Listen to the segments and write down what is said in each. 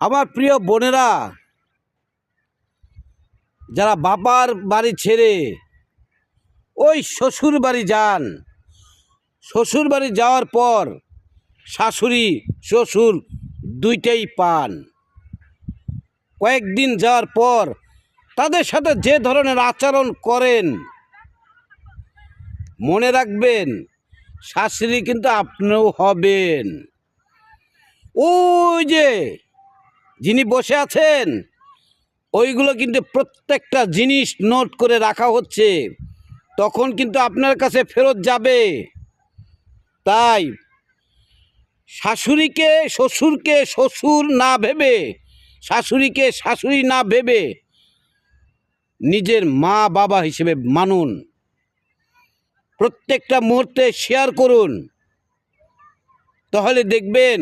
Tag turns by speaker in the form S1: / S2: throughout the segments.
S1: আমার প্রিয় বোনেরা, যারা বাবার বাড়ি ছেড়ে ওই শ্বশুর বাড়ি যান, শ্বশুর বাড়ি যাওয়ার পর শাশুড়ি শ্বশুর দুইটাই পান। কয়েকদিন যাওয়ার পর তাদের সাথে যে ধরনের আচরণ করেন, মনে রাখবেন শাশুড়ি কিন্তু আপনিও হবেন। ওই যে যিনি বসে আছেন, ওইগুলো কিন্তু প্রত্যেকটা জিনিস নোট করে রাখা হচ্ছে, তখন কিন্তু আপনার কাছে ফেরত যাবে। তাই শাশুড়িকে শ্বশুরকে শ্বশুর না ভেবে, শাশুড়িকে শাশুড়ি না ভেবে নিজের মা বাবা হিসেবে মানুন। প্রত্যেকটা মুহূর্তে শেয়ার করুন, তাহলে দেখবেন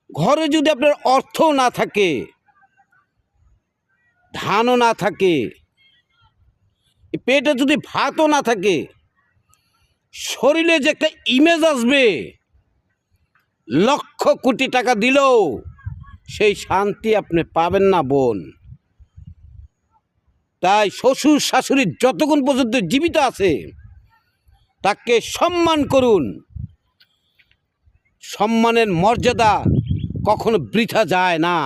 S1: ঘরে যদি আপনার অর্থ না থাকে, ধানও না থাকে, পেটে যদি ভাতও না থাকে, শরীরে যে একটা ইমেজ আসবে, লক্ষ কোটি টাকা দিলেও সেই শান্তি আপনি পাবেন না বোন। তাই শ্বশুর শাশুড়ি যতক্ষণ পর্যন্ত জীবিত আছে তাকে সম্মান করুন। সম্মানের মর্যাদা কখনো বৃথা যায় না।